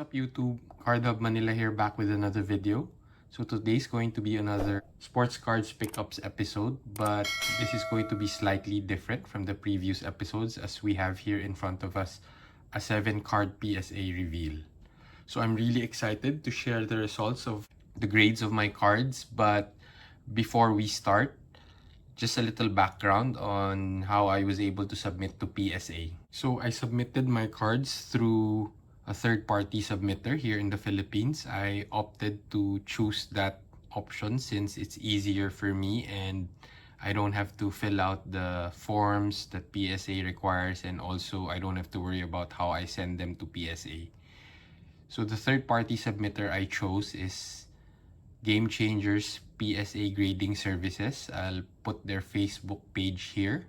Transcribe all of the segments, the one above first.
up YouTube? CardHub Manila here, back with another video. So today's going to be another sports cards pickups episode, but this is going to be slightly different from the previous episodes as we have here in front of us a 7-card PSA reveal. So I'm really excited to share the results of the grades of my cards, but before we start, just a little background on how I was able to submit to PSA. So I submitted my cards through a third-party submitter here in the Philippines. I opted to choose that option since it's easier for me and I don't have to fill out the forms that PSA requires, and also I don't have to worry about how I send them to PSA. So the third-party submitter I chose is Game Changers PSA Grading Services. I'll put their Facebook page here.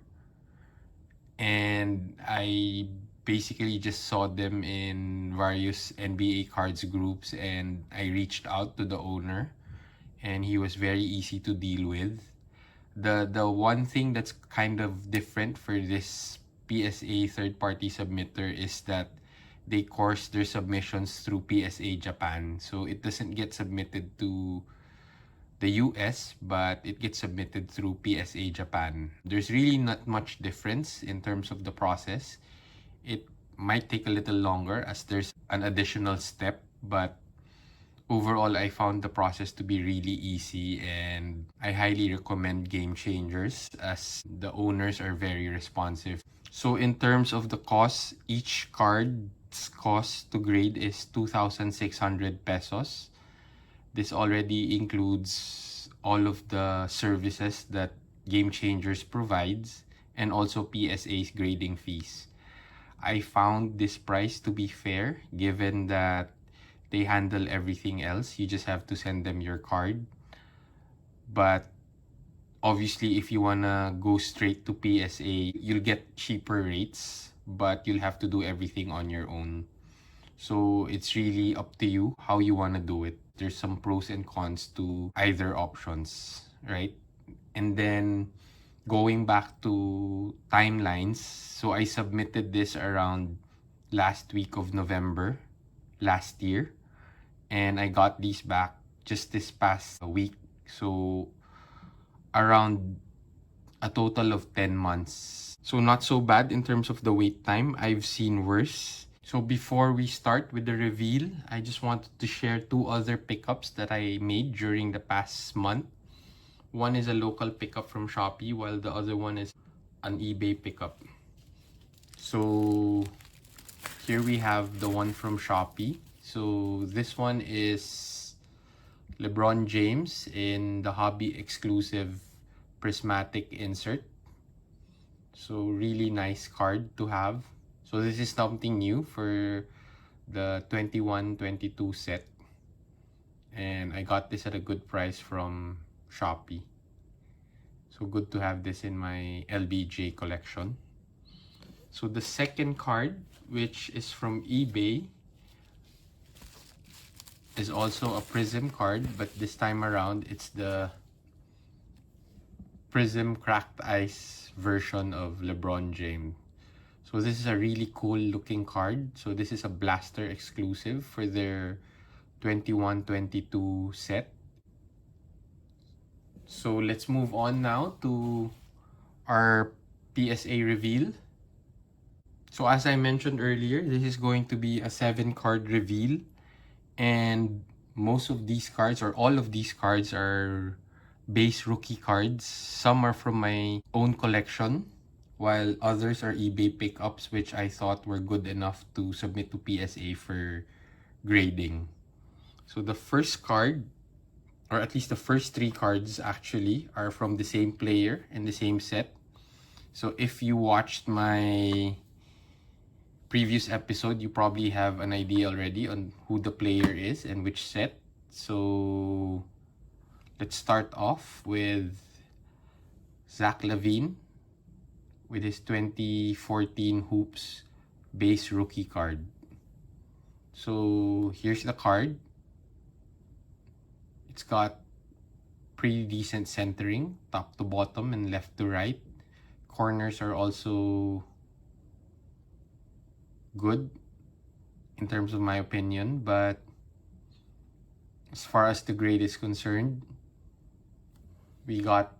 And I basically just saw them in various NBA cards groups and I reached out to the owner and he was very easy to deal with. The one thing that's kind of different for this PSA third-party submitter is that they course their submissions through PSA Japan. So it doesn't get submitted to the US, but it gets submitted through PSA Japan. There's really not much difference in terms of the process. It might take a little longer as there's an additional step, but overall I found the process to be really easy and I highly recommend Game Changers as the owners are very responsive. So in terms of the cost, each card's cost to grade is 2,600 pesos. This already includes all of the services that Game Changers provides and also PSA's grading fees. I found this price to be fair given that they handle everything else. You just have to send them your card. But obviously, if you wanna go straight to PSA, you'll get cheaper rates, but you'll have to do everything on your own. So it's really up to you how you wanna do it. There's some pros and cons to either options, right? And then going back to timelines, so I submitted this around last week of November last year, and I got these back just this past week. So around a total of 10 months. So not so bad in terms of the wait time. I've seen worse. So before we start with the reveal, I just wanted to share 2 other pickups that I made during the past month. One is a local pickup from Shopee, while the other one is an eBay pickup. So here we have the one from Shopee. So this one is LeBron James in the hobby exclusive prismatic insert. So really nice card to have. So this is something new for the 21-22 set. And I got this at a good price from Shopee. So good to have this in my LBJ collection. So the second card, which is from eBay, is also a Prism card, but this time around it's the Prism Cracked Ice version of LeBron James. So this is a really cool looking card. So this is a Blaster exclusive for their 21-22 set. So let's move on now to our PSA reveal. So as I mentioned earlier, this is going to be a 7-card reveal. And most of these cards, or all of these cards, are base rookie cards. Some are from my own collection, while others are eBay pickups, which I thought were good enough to submit to PSA for grading. So the first card, or at least the first 3 cards actually, are from the same player and the same set. So if you watched my previous episode, you probably have an idea already on who the player is and which set. So let's start off with Zach LaVine with his 2014 Hoops base rookie card. So here's the card. It's got pretty decent centering, top to bottom and left to right. Corners are also good. in terms of my opinion, but as far as the grade is concerned, we got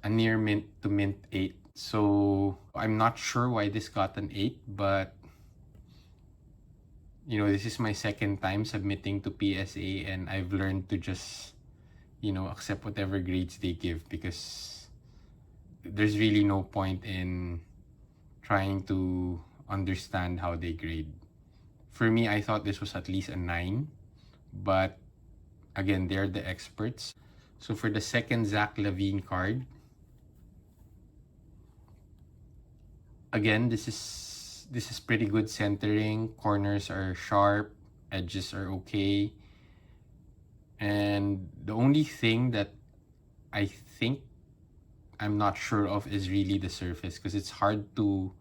a near mint to mint 8. So I'm not sure why this got an 8, but this is my second time submitting to PSA, and I've learned to just accept whatever grades they give, because there's really no point in trying to understand how they grade. For me, I thought this was at least a 9, but again, they're the experts. So for the second Zach LaVine card, again, this is pretty good centering. Corners are sharp, edges are okay. And the only thing that I think I'm not sure of is really the surface, because it's hard to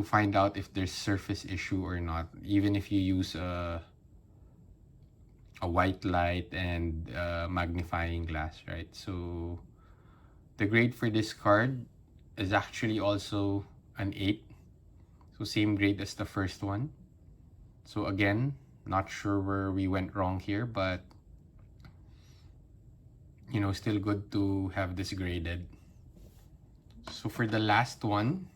find out if there's surface issue or not, even if you use a white light and magnifying glass, right? So the grade for this card is actually also an 8. So same grade as the first one. So again, not sure where we went wrong here, but still good to have this graded. So for the last one,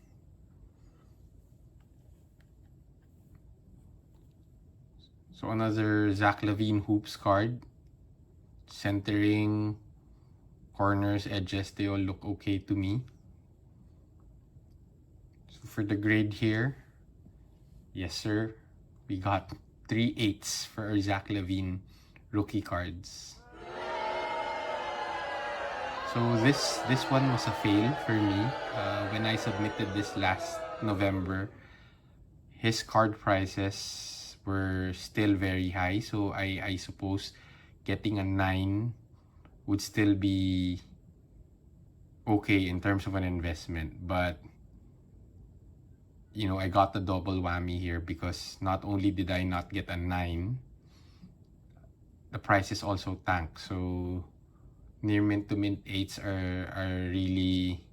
so another Zach LaVine hoops card. Centering, corners, edges, they all look okay to me. So for the grade here, yes sir, we got 3 8s for our Zach LaVine rookie cards. So this one was a fail for me. When I submitted this last November, his card prices were still very high, so I suppose getting a 9 would still be okay in terms of an investment. But I got the double whammy here, because not only did I not get a 9, the prices also tanked. So near mint to mint 8s are really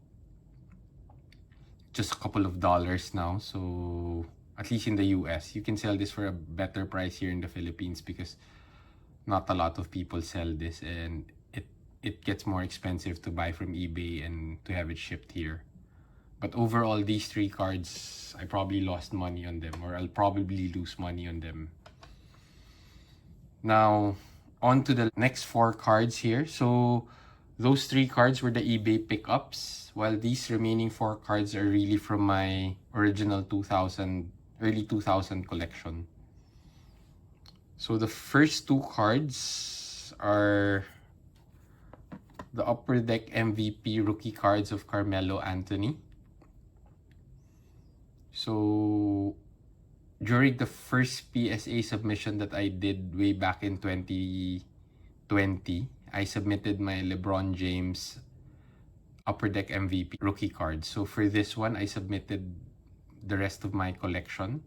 just a couple of dollars now. So at least in the US, you can sell this for a better price here in the Philippines, because not a lot of people sell this, and it gets more expensive to buy from eBay and to have it shipped here. But overall, these 3 cards, I probably lost money on them, or I'll probably lose money on them. Now, on to the next 4 cards here. So those 3 cards were the eBay pickups, while these remaining 4 cards are really from my original early 2000 collection. So the first 2 cards are the Upper Deck MVP rookie cards of Carmelo Anthony. So during the first PSA submission that I did way back in 2020, I submitted my LeBron James Upper Deck MVP rookie card. So for this one, I submitted the rest of my collection.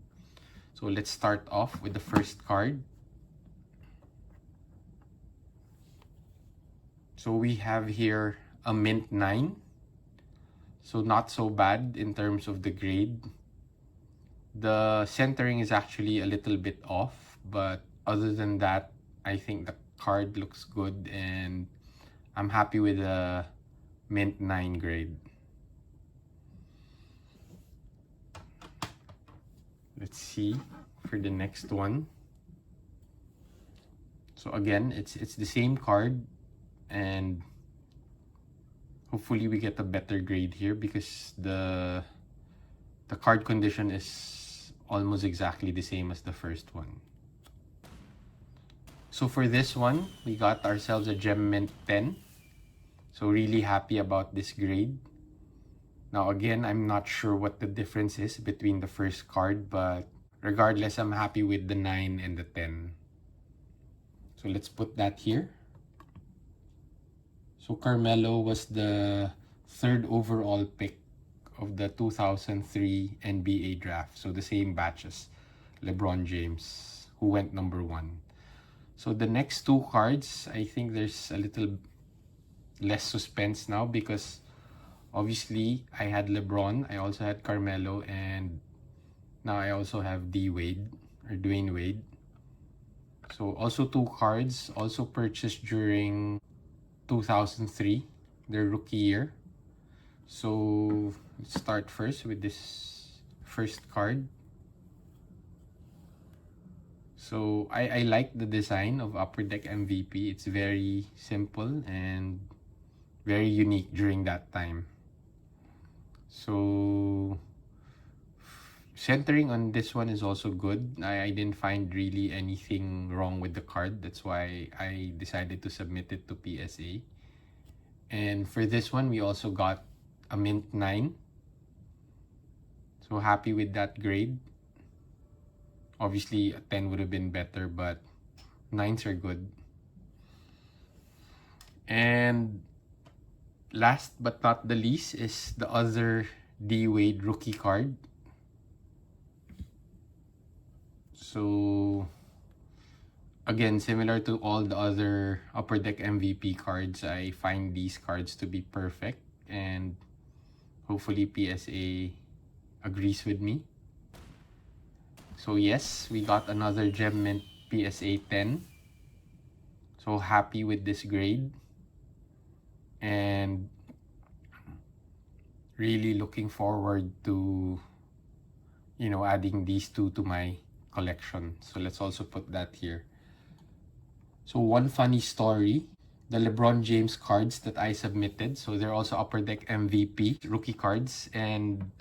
So let's start off with the first card. So we have here a mint 9. So not so bad in terms of the grade. The centering is actually a little bit off, but other than that, I think the card looks good, and I'm happy with the mint 9 grade. Let's see for the next one. So again, it's the same card, and hopefully we get a better grade here, because the card condition is almost exactly the same as the first one. So for this one, we got ourselves a Gem Mint 10. So really happy about this grade. Now again, I'm not sure what the difference is between the first card, but regardless, I'm happy with the 9 and the 10. So let's put that here. So Carmelo was the 3rd overall pick of the 2003 NBA draft. So the same batch as LeBron James, who went number 1. So the next 2 cards, I think there's a little less suspense now, because obviously I had LeBron, I also had Carmelo, and Now I also have D Wade or Dwayne Wade. So also two cards, also purchased during 2003, their rookie year. So let's start first with this first card. So I like the design of Upper Deck MVP. It's very simple and very unique during that time. So centering on this one is also good. I didn't find really anything wrong with the card. That's why I decided to submit it to PSA. And for this one, we also got a mint 9. So happy with that grade. Obviously, a 10 would have been better, but 9s are good. And last but not the least is the other D Wade rookie card. So again, similar to all the other Upper Deck MVP cards, I find these cards to be perfect, and hopefully PSA agrees with me. So yes, we got another Gem Mint PSA 10. So happy with this grade, and really looking forward to, adding these two to my collection. So let's also put that here. So one funny story, the LeBron James cards that I submitted, so they're also Upper Deck MVP rookie cards, and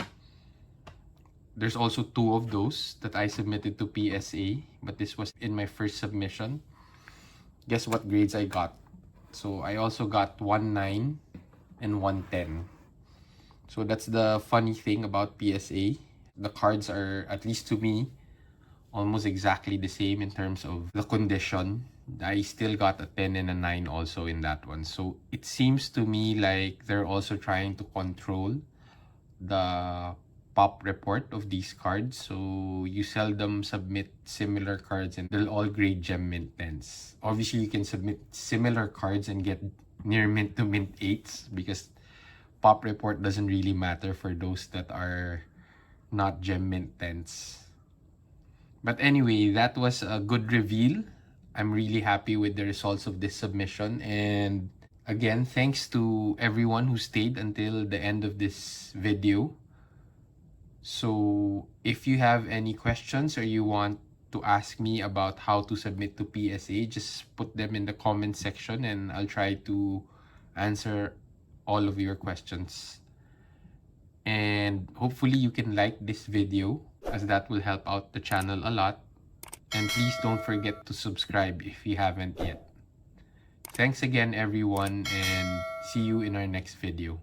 there's also two of those that I submitted to PSA, but this was in my first submission. Guess what grades I got? So I also got 1.9 and 1.10. So that's the funny thing about PSA. The cards are, at least to me, almost exactly the same in terms of the condition. I still got a 10 and a 9 also in that one. So it seems to me like they're also trying to control the pop report of these cards. So you seldom submit similar cards and they'll all grade Gem Mint 10s. Obviously, you can submit similar cards and get near mint to mint 8s because pop report doesn't really matter for those that are not Gem Mint 10s. But anyway, that was a good reveal. I'm really happy with the results of this submission. And again, thanks to everyone who stayed until the end of this video. So if you have any questions or you want to ask me about how to submit to PSA, just put them in the comment section and I'll try to answer all of your questions. And hopefully you can like this video, as that will help out the channel a lot. And please don't forget to subscribe if you haven't yet. Thanks again, everyone, and see you in our next video.